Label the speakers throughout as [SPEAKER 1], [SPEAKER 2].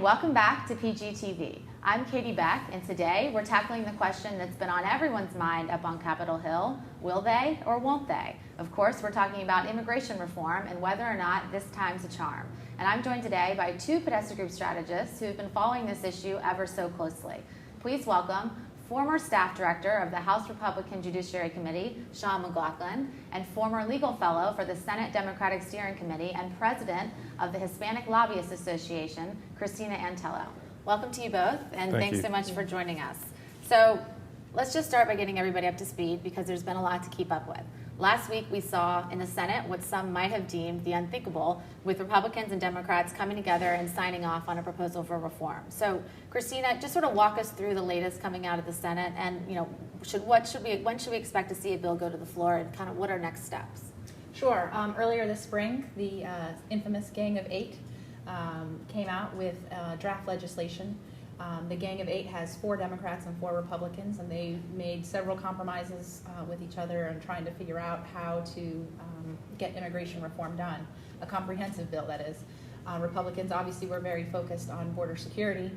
[SPEAKER 1] welcome back to PGTV. I'm Katie Beck, and today we're tackling the question that's been on everyone's mind up on Capitol Hill: will they or won't they? Of course, we're talking about immigration reform and whether or not this time's a charm. And I'm joined today by two Podesta Group strategists who have been following this issue ever so closely. Please welcome former staff director of the House Republican Judiciary Committee, McLaughlin, and former legal fellow for the Senate Democratic Steering Committee and president of the Hispanic Lobbyists Association, Cristina Antelo. Welcome to you both, and thanks so much for joining us. So let's just start by getting everybody up to speed because there's been a lot to keep up with. Last week we saw in the Senate what some might have deemed the unthinkable, with Republicans and Democrats coming together and signing off on a proposal for reform. So Cristina, just sort of walk us through the latest coming out of the Senate, and when should we expect to see a bill go to the floor, and kind of what are next steps?
[SPEAKER 2] Sure. Earlier this spring, the infamous Gang of Eight came out with draft legislation. The Gang of Eight has 4 Democrats and 4 Republicans, and they made several compromises with each other and trying to figure out how to get immigration reform done, a comprehensive bill, that is. Republicans obviously were very focused on border security.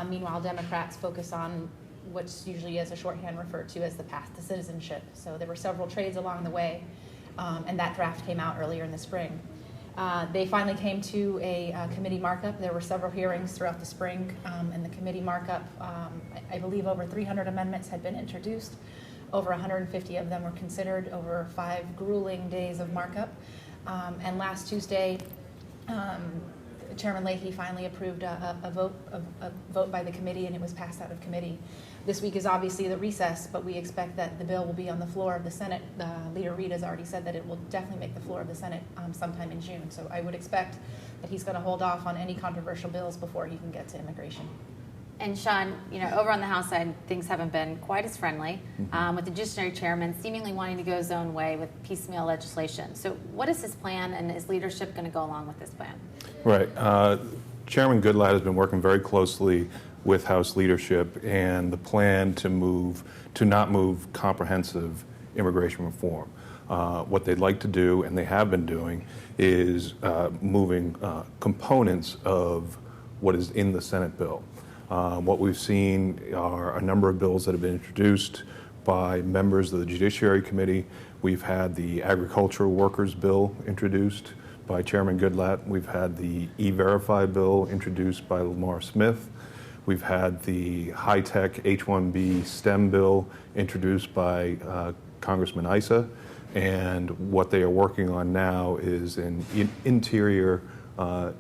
[SPEAKER 2] Meanwhile, Democrats focus on what's usually as a shorthand referred to as the path to citizenship. So there were several trades along the way, and that draft came out earlier in the spring. They finally came to a committee markup. There were several hearings throughout the spring, and the committee markup, I believe over 300 amendments had been introduced. Over 150 of them were considered over 5 grueling days of markup. And last Tuesday, Chairman Leahy finally approved a vote by the committee, and it was passed out of committee. This week is obviously the recess, but we expect that the bill will be on the floor of the Senate. Leader Reid has already said that it will definitely make the floor of the Senate sometime in June. So I would expect that he's going to hold off on any controversial bills before he can get to immigration.
[SPEAKER 1] And Sean, over on the House side, things haven't been quite as friendly, with the Judiciary Chairman seemingly wanting to go his own way with piecemeal legislation. So what is his plan, and is leadership going to go along with this plan?
[SPEAKER 3] Right. Chairman Goodlatte has been working very closely with House leadership and the plan to not move comprehensive immigration reform. What they'd like to do, and they have been doing, is moving components of what is in the Senate bill. What we've seen are a number of bills that have been introduced by members of the Judiciary Committee. We've had the Agricultural Workers Bill introduced by Chairman Goodlatte. We've had the E-Verify bill introduced by Lamar Smith. We've had the high-tech H-1B STEM bill introduced by Congressman Issa. And what they are working on now is an interior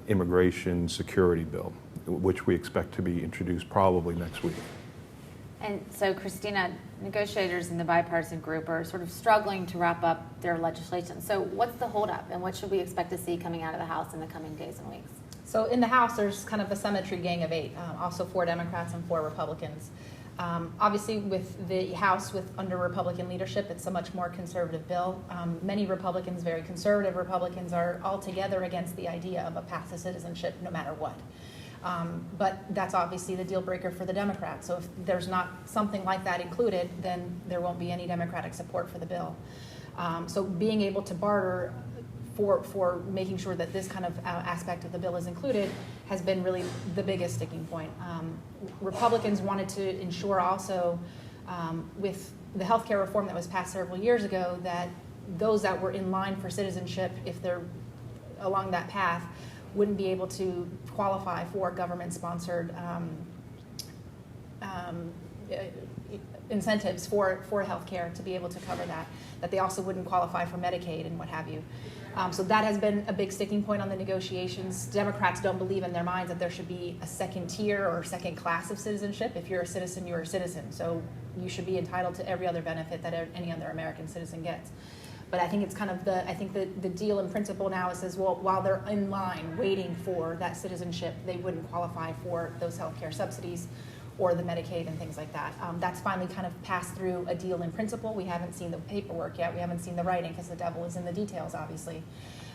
[SPEAKER 3] immigration security bill, which we expect to be introduced probably next week.
[SPEAKER 1] And so, Cristina, negotiators in the bipartisan group are sort of struggling to wrap up their legislation. So what's the holdup, and what should we expect to see coming out of the House in the coming days and weeks?
[SPEAKER 2] So in the House, there's kind of a symmetry Gang of 8, also 4 Democrats and 4 Republicans. Obviously, with the House under Republican leadership, it's a much more conservative bill. Many Republicans, very conservative Republicans, are altogether against the idea of a path to citizenship no matter what. But that's obviously the deal breaker for the Democrats. So if there's not something like that included, then there won't be any Democratic support for the bill. So being able to barter for making sure that this kind of aspect of the bill is included has been really the biggest sticking point. Republicans wanted to ensure also, with the health care reform that was passed several years ago, that those that were in line for citizenship, if they're along that path, wouldn't be able to qualify for government-sponsored incentives for health care to be able to cover that they also wouldn't qualify for Medicaid and what have you. So that has been a big sticking point on the negotiations. Democrats don't believe in their minds that there should be a second tier or second class of citizenship. If you're a citizen, you're a citizen. So you should be entitled to every other benefit that any other American citizen gets. But I think it's kind of the deal in principle now is, well, while they're in line waiting for that citizenship, they wouldn't qualify for those health care subsidies or the Medicaid and things like that. That's finally kind of passed through a deal in principle. We haven't seen the paperwork yet. We haven't seen the writing because the devil is in the details, obviously.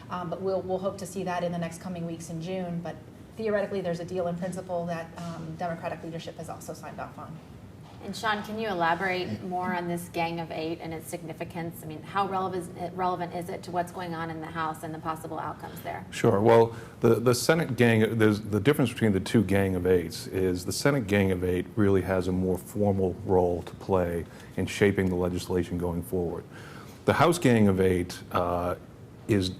[SPEAKER 2] But we'll hope to see that in the next coming weeks in June. But theoretically, there's a deal in principle that Democratic leadership has also signed off on.
[SPEAKER 1] And Sean, can you elaborate more on this Gang of Eight and its significance? I mean, how relevant is it to what's going on in the House and the possible outcomes there?
[SPEAKER 3] Sure. Well, the Senate Gang, there's the difference between the two Gang of Eights is the Senate Gang of Eight really has a more formal role to play in shaping the legislation going forward. The House Gang of Eight is,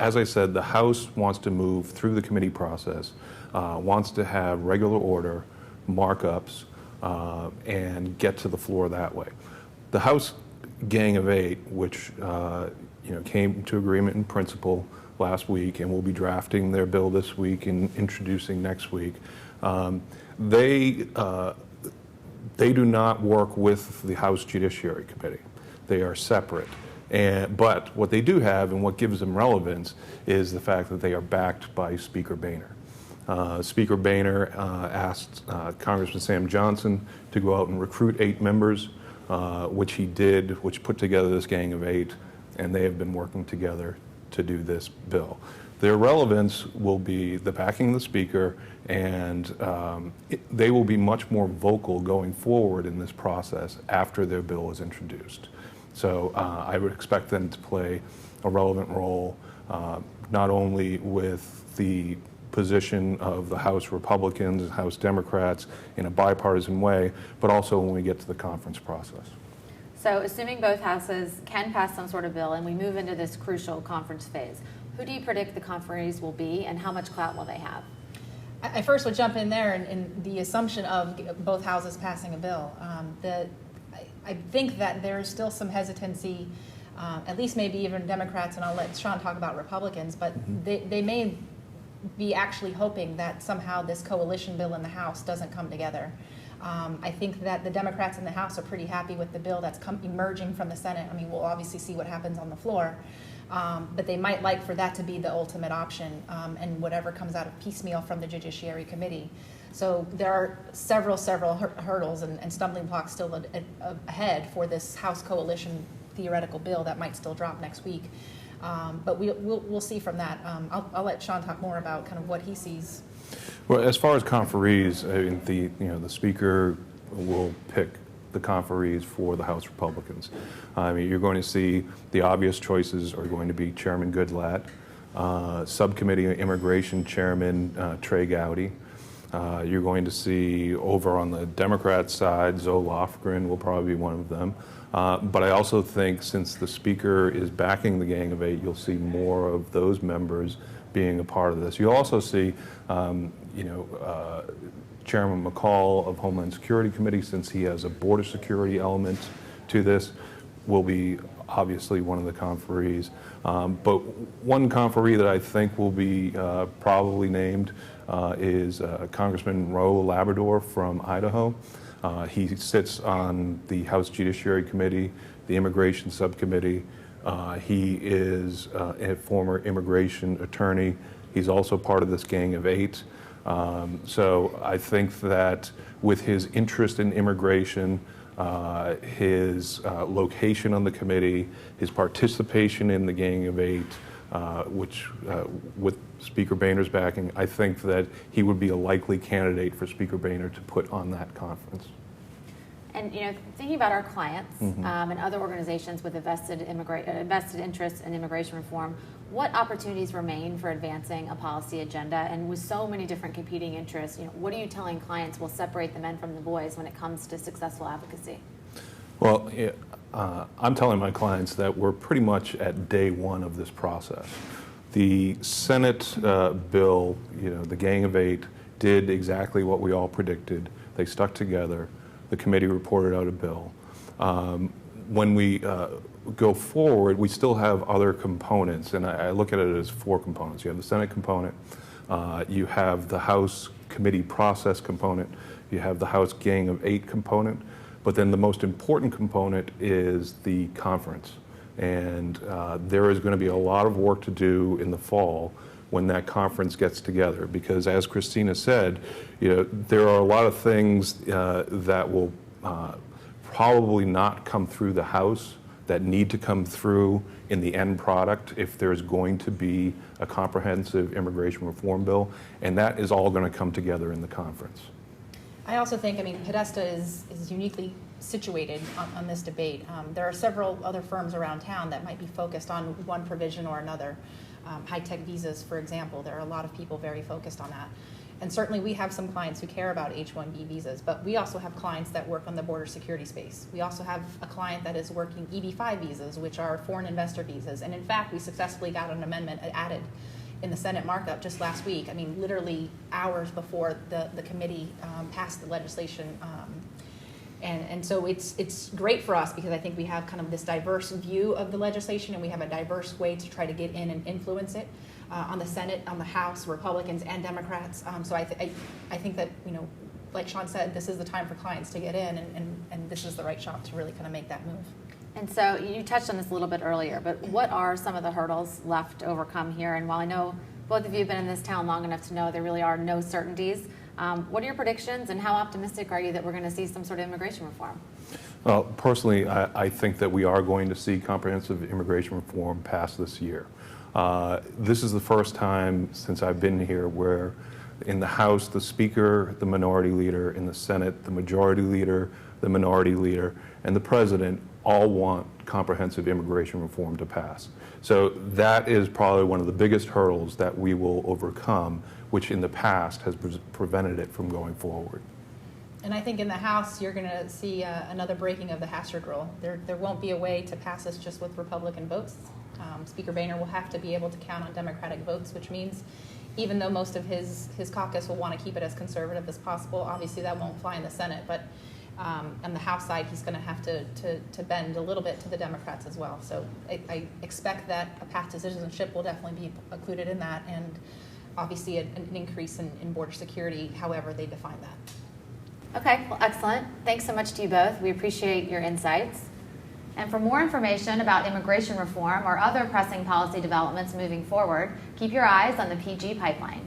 [SPEAKER 3] as I said, the House wants to move through the committee process, wants to have regular order, markups, and get to the floor that way. The House Gang of Eight, which came to agreement in principle last week and will be drafting their bill this week and introducing next week, they do not work with the House Judiciary Committee. They are separate. But what they do have and what gives them relevance is the fact that they are backed by Speaker Boehner. Speaker Boehner asked Congressman Sam Johnson to go out and recruit 8 members, which he did, which put together this Gang of 8, and they have been working together to do this bill. Their relevance will be the backing of the Speaker, and they will be much more vocal going forward in this process after their bill is introduced. So I would expect them to play a relevant role, not only with the position of the House Republicans and House Democrats in a bipartisan way, but also when we get to the conference process.
[SPEAKER 1] So assuming both houses can pass some sort of bill and we move into this crucial conference phase, who do you predict the conferees will be and how much clout will they have?
[SPEAKER 2] I first would jump in there in the assumption of both houses passing a bill. I think that there's still some hesitancy, at least maybe even Democrats, and I'll let Sean talk about Republicans, but they may be actually hoping that somehow this coalition bill in the House doesn't come together. I think that the Democrats in the House are pretty happy with the bill that's emerging from the Senate. I mean, we'll obviously see what happens on the floor, but they might like for that to be the ultimate option, and whatever comes out of piecemeal from the Judiciary Committee. So there are several hurdles and stumbling blocks still ahead for this House coalition theoretical bill that might still drop next week. But we'll see from that. I'll let Sean talk more about kind of what he sees.
[SPEAKER 3] Well, as far as conferees, I mean, the Speaker will pick the conferees for the House Republicans. I mean, you're going to see the obvious choices are going to be Chairman Goodlatte, Subcommittee on Immigration Chairman Trey Gowdy. You're going to see over on the Democrat side, Zoe Lofgren will probably be one of them. But I also think since the Speaker is backing the Gang of 8, you'll see more of those members being a part of this. You'll also see, Chairman McCall of Homeland Security Committee, since he has a border security element to this, will be obviously one of the conferees. But one conferee that I think will be probably named is Congressman Roe Labrador from Idaho. He sits on the House Judiciary Committee, the Immigration Subcommittee. He is a former immigration attorney. He's also part of this Gang of 8. So I think that with his interest in immigration, his location on the committee, his participation in the Gang of 8, which with Speaker Boehner's backing, I think that he would be a likely candidate for Speaker Boehner to put on that conference.
[SPEAKER 1] And thinking about our clients and other organizations with a vested interest in immigration reform, what opportunities remain for advancing a policy agenda? And with so many different competing interests, what are you telling clients will separate the men from the boys when it comes to successful advocacy?
[SPEAKER 3] Well, I'm telling my clients that we're pretty much at day one of this process. The Senate bill, the Gang of 8, did exactly what we all predicted. They stuck together. The committee reported out a bill. When we go forward, we still have other components, and I look at it as 4 components. You have the Senate component, you have the House committee process component, you have the House Gang of 8 component, but then the most important component is the conference. And there is going to be a lot of work to do in the fall when that conference gets together, because as Cristina said, there are a lot of things that will probably not come through the House that need to come through in the end product if there's going to be a comprehensive immigration reform bill, and that is all going to come together in the conference.
[SPEAKER 2] I also think, I mean, Podesta is uniquely situated on this debate. There are several other firms around town that might be focused on one provision or another. High-tech visas, for example, there are a lot of people very focused on that. And certainly we have some clients who care about H-1B visas, but we also have clients that work on the border security space. We also have a client that is working EB-5 visas, which are foreign investor visas. And in fact, we successfully got an amendment added in the Senate markup just last week. I mean, literally hours before the committee passed the legislation. And so it's great for us because I think we have kind of this diverse view of the legislation, and we have a diverse way to try to get in and influence it on the Senate, on the House, Republicans and Democrats. So I think that, you know, like Sean said, this is the time for clients to get in, and this is the right shop to really kind of make that move.
[SPEAKER 1] And so you touched on this a little bit earlier, but what are some of the hurdles left to overcome here? And while I know both of you have been in this town long enough to know there really are no certainties, what are your predictions, and how optimistic are you that we're going to see some sort of immigration reform?
[SPEAKER 3] Well, personally, I think that we are going to see comprehensive immigration reform pass this year. This is the first time since I've been here where in the House, the Speaker, the Minority Leader, in the Senate, the Majority Leader, the Minority Leader, and the President all want comprehensive immigration reform to pass. So that is probably one of the biggest hurdles that we will overcome, which in the past has prevented it from going forward.
[SPEAKER 2] And I think in the House, you're going to see another breaking of the Hastert rule. There won't be a way to pass this just with Republican votes. Speaker Boehner will have to be able to count on Democratic votes, which means even though most of his caucus will want to keep it as conservative as possible, obviously that won't fly in the Senate. But on the House side, he's going to have to bend a little bit to the Democrats as well. So I expect that a path to citizenship will definitely be included in that, and obviously an increase in border security, however they define that.
[SPEAKER 1] Okay, well, excellent. Thanks so much to you both. We appreciate your insights. And for more information about immigration reform or other pressing policy developments moving forward, keep your eyes on the PG pipeline.